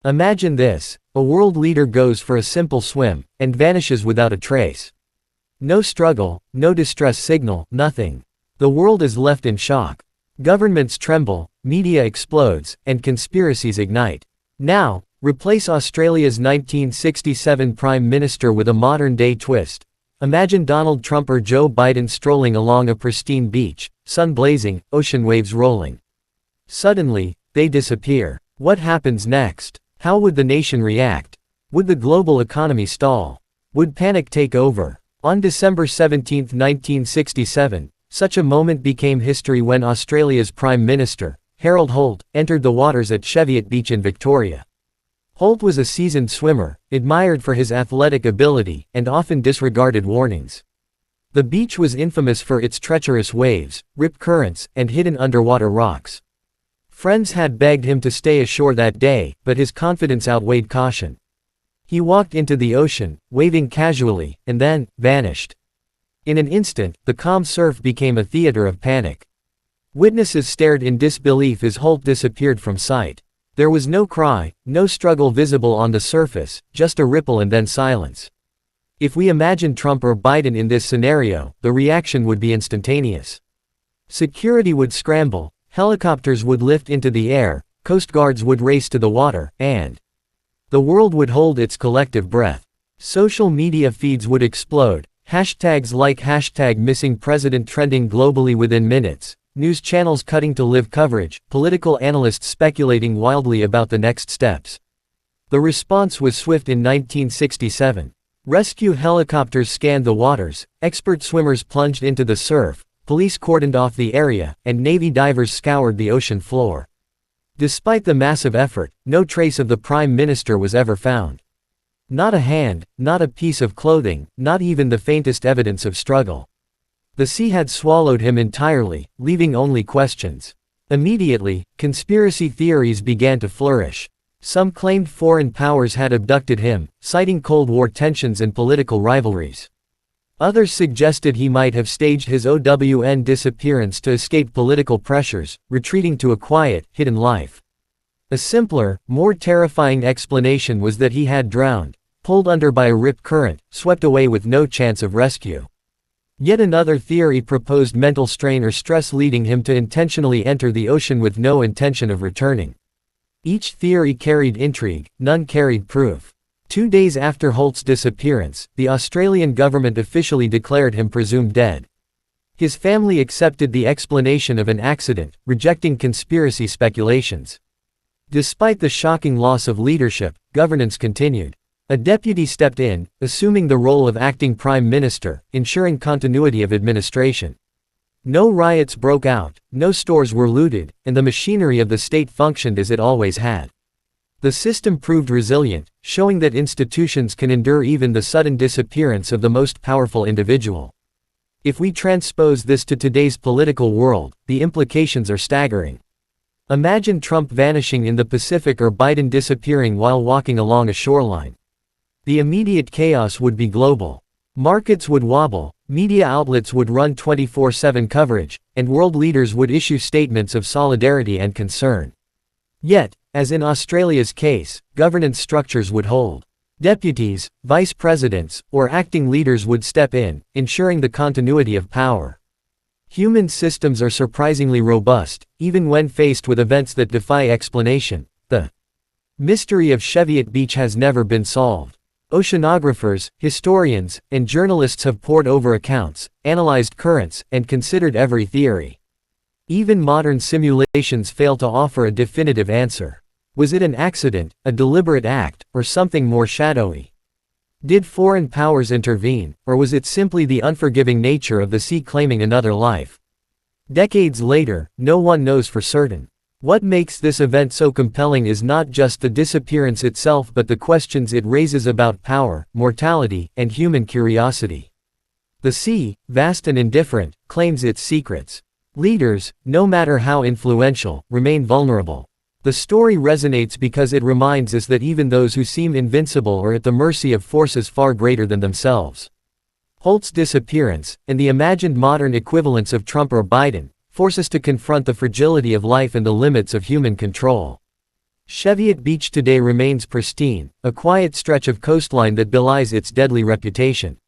Imagine this: a world leader goes for a simple swim, and vanishes without a trace. No struggle, no distress signal, nothing. The world is left in shock. Governments tremble, media explodes, and conspiracies ignite. Now, replace Australia's 1967 Prime Minister with a modern-day twist. Imagine Donald Trump or Joe Biden strolling along a pristine beach, sun blazing, ocean waves rolling. Suddenly, they disappear. What happens next? How would the nation react? Would the global economy stall? Would panic take over? On December 17, 1967, such a moment became history when Australia's Prime Minister, Harold Holt, entered the waters at Cheviot Beach in Victoria. Holt was a seasoned swimmer, admired for his athletic ability, and often disregarded warnings. The beach was infamous for its treacherous waves, rip currents, and hidden underwater rocks. Friends had begged him to stay ashore that day, but his confidence outweighed caution. He walked into the ocean, waving casually, and then vanished. In an instant, the calm surf became a theater of panic. Witnesses stared in disbelief as Holt disappeared from sight. There was no cry, no struggle visible on the surface, just a ripple and then silence. If we imagine Trump or Biden in this scenario, the reaction would be instantaneous. Security would scramble, helicopters would lift into the air, coast guards would race to the water, and the world would hold its collective breath. Social media feeds would explode, hashtags like #MissingPresident trending globally within minutes, news channels cutting to live coverage, political analysts speculating wildly about the next steps. The response was swift in 1967. Rescue helicopters scanned the waters, expert swimmers plunged into the surf, police cordoned off the area, and Navy divers scoured the ocean floor. Despite the massive effort, no trace of the Prime Minister was ever found. Not a hand, not a piece of clothing, not even the faintest evidence of struggle. The sea had swallowed him entirely, leaving only questions. Immediately, conspiracy theories began to flourish. Some claimed foreign powers had abducted him, citing Cold War tensions and political rivalries. Others suggested he might have staged his OWN disappearance to escape political pressures, retreating to a quiet, hidden life. A simpler, more terrifying explanation was that he had drowned, pulled under by a rip current, swept away with no chance of rescue. Yet another theory proposed mental strain or stress leading him to intentionally enter the ocean with no intention of returning. Each theory carried intrigue, none carried proof. 2 days after Holt's disappearance, the Australian government officially declared him presumed dead. His family accepted the explanation of an accident, rejecting conspiracy speculations. Despite the shocking loss of leadership, governance continued. A deputy stepped in, assuming the role of acting prime minister, ensuring continuity of administration. No riots broke out, no stores were looted, and the machinery of the state functioned as it always had. The system proved resilient, showing that institutions can endure even the sudden disappearance of the most powerful individual. If we transpose this to today's political world, the implications are staggering. Imagine Trump vanishing in the Pacific or Biden disappearing while walking along a shoreline. The immediate chaos would be global. Markets would wobble, media outlets would run 24/7 coverage, and world leaders would issue statements of solidarity and concern. Yet, as in Australia's case, governance structures would hold. Deputies, vice presidents, or acting leaders would step in, ensuring the continuity of power. Human systems are surprisingly robust, even when faced with events that defy explanation. The mystery of Cheviot Beach has never been solved. Oceanographers, historians, and journalists have pored over accounts, analyzed currents, and considered every theory. Even modern simulations fail to offer a definitive answer. Was it an accident, a deliberate act, or something more shadowy? Did foreign powers intervene, or was it simply the unforgiving nature of the sea claiming another life? Decades later, no one knows for certain. What makes this event so compelling is not just the disappearance itself but the questions it raises about power, mortality, and human curiosity. The sea, vast and indifferent, claims its secrets. Leaders, no matter how influential, remain vulnerable. The story resonates because it reminds us that even those who seem invincible are at the mercy of forces far greater than themselves. Holt's disappearance, and the imagined modern equivalents of Trump or Biden, force us to confront the fragility of life and the limits of human control. Cheviot Beach today remains pristine, a quiet stretch of coastline that belies its deadly reputation.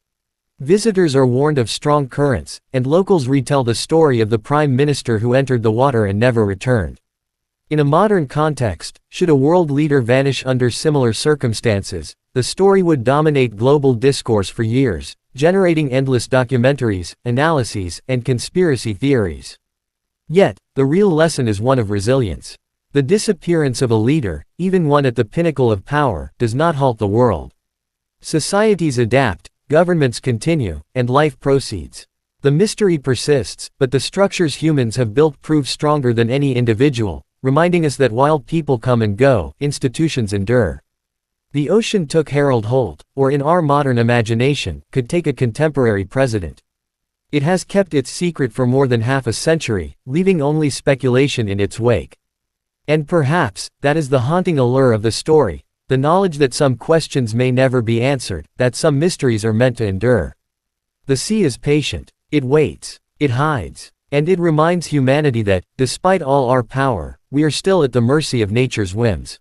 Visitors are warned of strong currents, and locals retell the story of the Prime Minister who entered the water and never returned. In a modern context, should a world leader vanish under similar circumstances, the story would dominate global discourse for years, generating endless documentaries, analyses, and conspiracy theories. Yet, the real lesson is one of resilience. The disappearance of a leader, even one at the pinnacle of power, does not halt the world. Societies adapt, governments continue, and life proceeds. The mystery persists, but the structures humans have built prove stronger than any individual, reminding us that while people come and go, institutions endure. The ocean took Harold Holt, or in our modern imagination, could take a contemporary president. It has kept its secret for more than half a century, leaving only speculation in its wake. And perhaps, that is the haunting allure of the story, the knowledge that some questions may never be answered, that some mysteries are meant to endure. The sea is patient. It waits. It hides. And it reminds humanity that, despite all our power, we are still at the mercy of nature's whims.